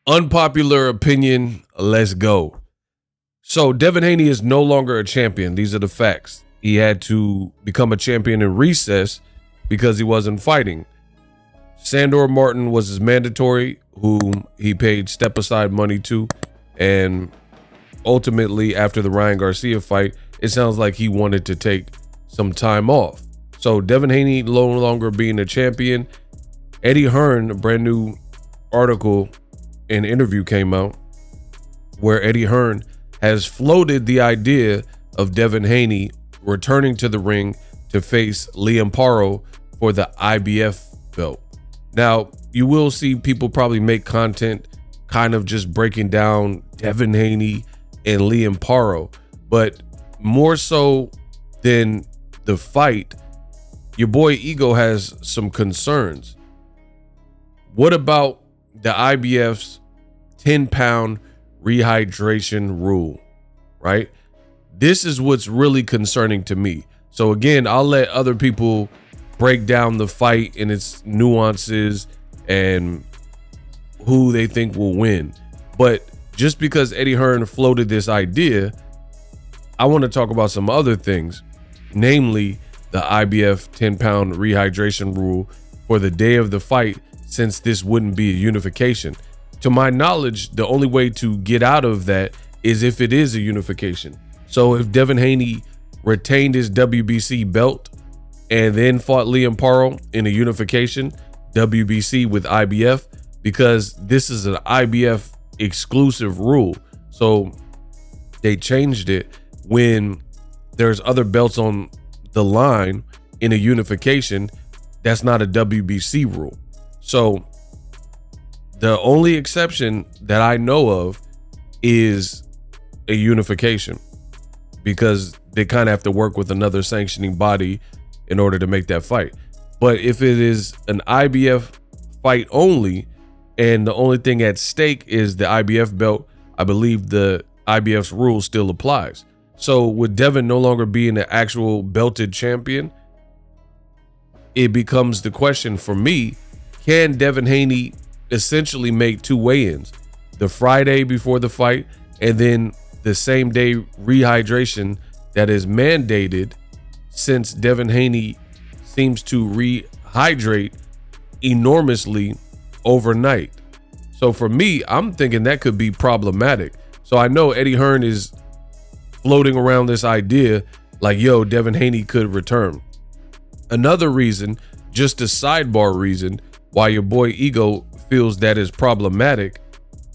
Unpopular opinion, let's go. So Devin Haney is no longer a champion. These are the facts. He had to become a champion in recess because he wasn't fighting. Sandor Martin was his mandatory, whom he paid step-aside money to. And ultimately, after the Ryan Garcia fight, it sounds like he wanted to take some time off. So Devin Haney no longer being a champion. Eddie Hearn, a brand new article and interview came out where Eddie Hearn has floated the idea of Devin Haney returning to the ring to face Liam Paro for the IBF belt. Now, you will see people probably make content kind of just breaking down Devin Haney and Liam Paro, but more so than the fight, your boy Ego has some concerns. What about the IBF's 10-pound rehydration rule, right? This is what's really concerning to me. So again, I'll let other people break down the fight and its nuances and who they think will win. But just because Eddie Hearn floated this idea, I want to talk about some other things, namely the IBF 10-pound rehydration rule for the day of the fight, since this wouldn't be a unification. To my knowledge, the only way to get out of that is if it is a unification. So if Devin Haney retained his WBC belt and then fought Liam Paro in a unification, WBC with IBF, because this is an IBF exclusive rule. So they changed it when there's other belts on the line in a unification. That's not a WBC rule. So the only exception that I know of is a unification, because they kind of have to work with another sanctioning body in order to make that fight. But if it is an IBF fight only, and the only thing at stake is the IBF belt, I believe the IBF's rule still applies. So with Devin no longer being an actual belted champion, it becomes the question for me, can Devin Haney essentially make two weigh-ins, the Friday before the fight and then the same day rehydration that is mandated, since Devin Haney seems to rehydrate enormously overnight? So for me, I'm thinking that could be problematic. So I know Eddie Hearn is floating around this idea like, yo, Devin Haney could return. Another reason, just a sidebar reason, why your boy Ego feels that is problematic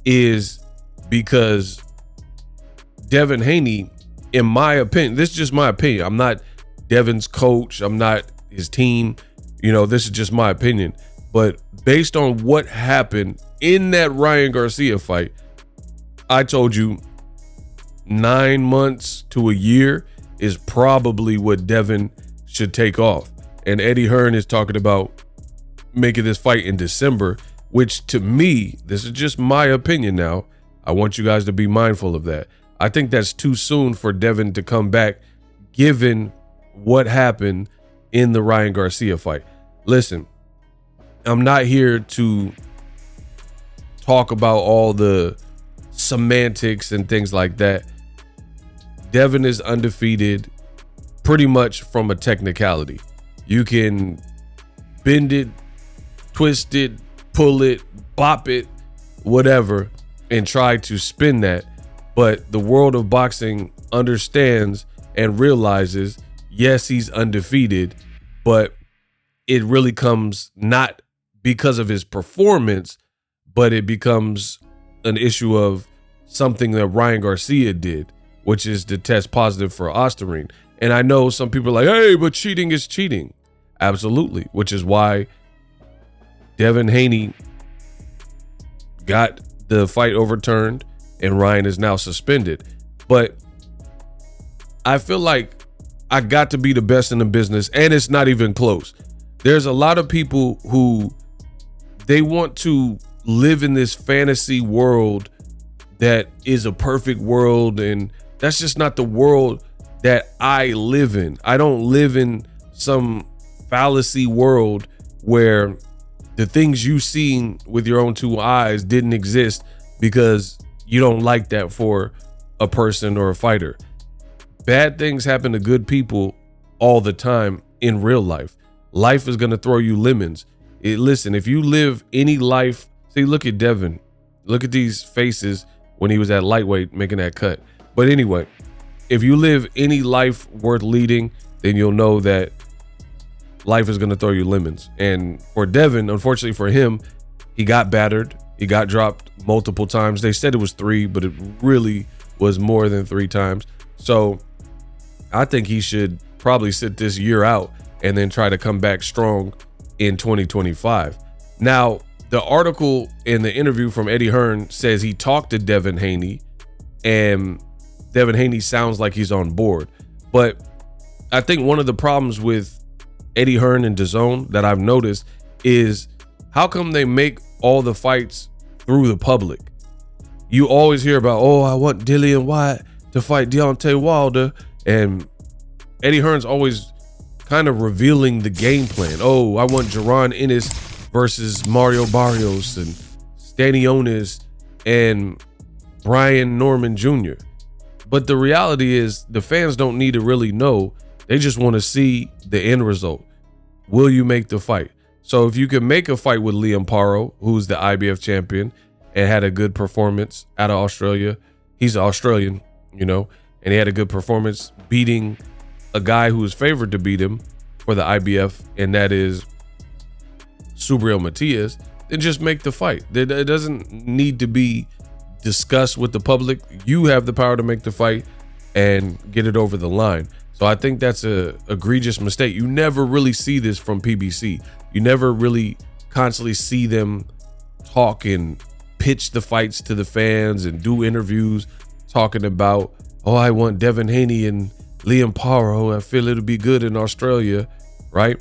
is because Devin Haney, in my opinion, this is just my opinion. I'm not Devin's coach. I'm not his team. You know, this is just my opinion. But based on what happened in that Ryan Garcia fight, I told you 9 months to a year is probably what Devin should take off. And Eddie Hearn is talking about making this fight in December, which to me, this is just my opinion now. I want you guys to be mindful of that. I think that's too soon for Devin to come back, given what happened in the Ryan Garcia fight. Listen, I'm not here to talk about all the semantics and things like that. Devin is undefeated pretty much from a technicality. You can bend it, twist it, pull it, bop it, whatever, and try to spin that. But the world of boxing understands and realizes, yes, he's undefeated, but it really comes not because of his performance, but it becomes an issue of something that Ryan Garcia did, which is to test positive for Osterine. And I know some people are like, hey, but cheating is cheating. Absolutely, which is why Devin Haney got the fight overturned and Ryan is now suspended. But I feel like I got to be the best in the business, and it's not even close. There's a lot of people who they want to live in this fantasy world that is a perfect world, and that's just not the world that I live in. I don't live in some fallacy world where the things you seen with your own two eyes didn't exist because you don't like that for a person or a fighter. Bad things happen to good people all the time in real life. Life is going to throw you lemons. Listen, if you live any life, see, look at Devin. Look at these faces when he was at lightweight making that cut. But anyway, if you live any life worth leading, then you'll know that life is going to throw you lemons. And for Devin, unfortunately for him, he got battered. He got dropped multiple times. They said it was 3, but it really was more than 3 times. So I think he should probably sit this year out and then try to come back strong in 2025. Now, the article in the interview from Eddie Hearn says he talked to Devin Haney, and Devin Haney sounds like he's on board. But I think one of the problems with Eddie Hearn and DAZN that I've noticed is how come they make all the fights through the public? You always hear about, oh, I want Dillian Whyte to fight Deontay Wilder, and Eddie Hearn's always kind of revealing the game plan. Oh, I want Jaron Ennis versus Mario Barrios and Stanionis and Brian Norman Jr. But the reality is the fans don't need to really know. They just want to see the end result. Will you make the fight? So if you can make a fight with Liam Paro, who's the IBF champion and had a good performance out of Australia, he's Australian, you know, and he had a good performance beating a guy who was favored to beat him for the IBF, and that is Subriel Matias, then just make the fight. It doesn't need to be discussed with the public. You have the power to make the fight and get it over the line. So I think that's a egregious mistake. You never really see this from PBC. You never really constantly see them talk and pitch the fights to the fans and do interviews talking about, oh, I want Devin Haney and Liam Paro. I feel it'll be good in Australia, right?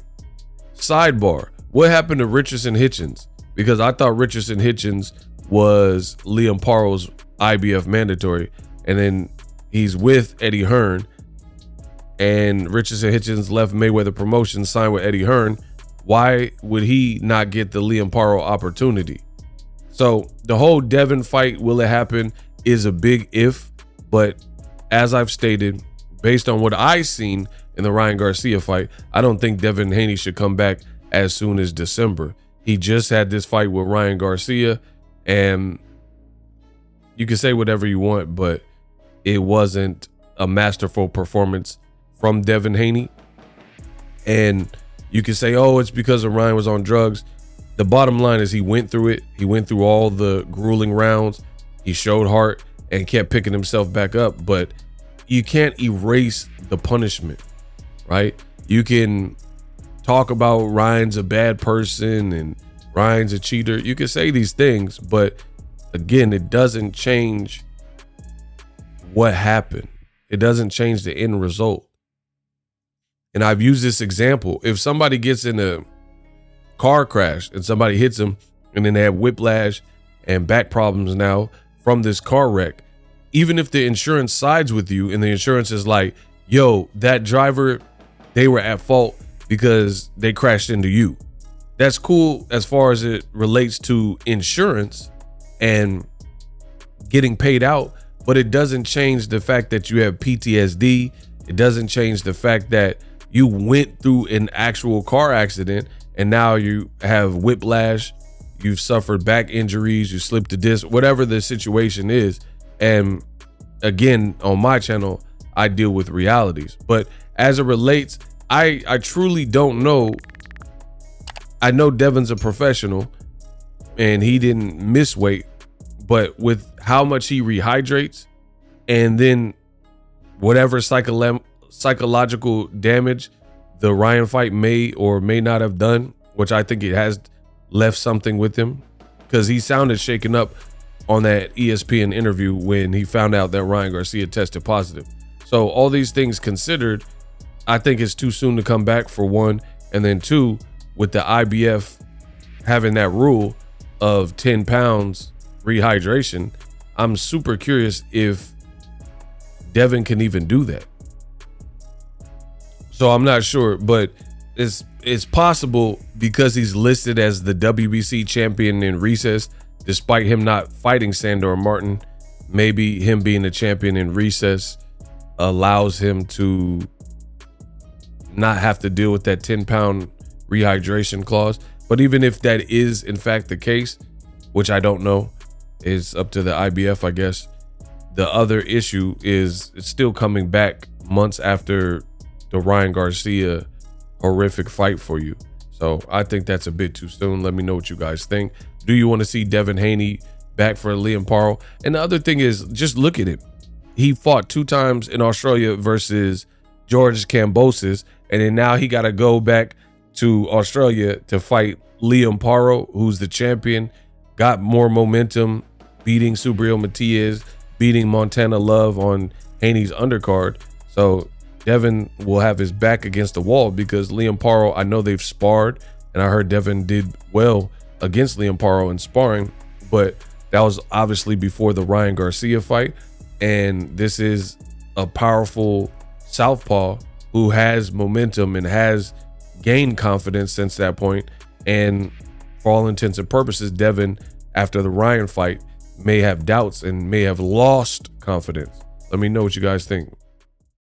Sidebar, what happened to Richardson Hitchens? Because I thought Richardson Hitchens was Liam Paro's IBF mandatory, and then he's with Eddie Hearn, and Richardson Hitchens left Mayweather Promotions, signed with Eddie Hearn. Why would he not get the Liam Paro opportunity? So the whole Devin fight, will it happen, is a big if, but as I've stated, based on what I've seen in the Ryan Garcia fight, I don't think Devin Haney should come back as soon as December. He just had this fight with Ryan Garcia, and you can say whatever you want, but it wasn't a masterful performance from Devin Haney. And you can say, oh, it's because of Ryan was on drugs. The bottom line is he went through it. He went through all the grueling rounds. He showed heart and kept picking himself back up, but you can't erase the punishment, right? You can talk about Ryan's a bad person and Ryan's a cheater. You can say these things, but again, it doesn't change what happened. It doesn't change the end result. And I've used this example. If somebody gets in a car crash and somebody hits them and then they have whiplash and back problems now from this car wreck, even if the insurance sides with you and the insurance is like, yo, that driver, they were at fault because they crashed into you. That's cool as far as it relates to insurance and getting paid out, but it doesn't change the fact that you have PTSD. It doesn't change the fact that you went through an actual car accident and now you have whiplash, you've suffered back injuries, you slipped a disc, whatever the situation is. And again, on my channel, I deal with realities. But as it relates, I truly don't know. I know Devin's a professional and he didn't miss weight, but with how much he rehydrates and then whatever psychological damage the Ryan fight may or may not have done, which I think it has left something with him, because he sounded shaken up on that ESPN interview when he found out that Ryan Garcia tested positive. So all these things considered, I think it's too soon to come back, for one, and then two, with the IBF having that rule of 10 pounds rehydration, I'm super curious if Devin can even do that. So I'm not sure, but it's possible because he's listed as the WBC champion in recess despite him not fighting Sandor Martin, maybe him being a champion in recess allows him to not have to deal with that 10-pound rehydration clause. But even if that is in fact the case, which I don't know, is up to the IBF, I guess. The other issue is it's still coming back months after the Ryan Garcia horrific fight for you. So I think that's a bit too soon. Let me know what you guys think. Do you want to see Devin Haney back for Liam Paro? And the other thing is, just look at it. He fought 2 times in Australia versus George Kambosos, and then now he got to go back to Australia to fight Liam Paro, who's the champion, got more momentum, beating Subriel Matias, beating Montana Love on Haney's undercard. So Devin will have his back against the wall because Liam Paro, I know they've sparred, and I heard Devin did well against Liam Paro in sparring, but that was obviously before the Ryan Garcia fight. And this is a powerful southpaw who has momentum and has gained confidence since that point. And for all intents and purposes, Devin, after the Ryan fight, may have doubts and may have lost confidence. Let me know what you guys think.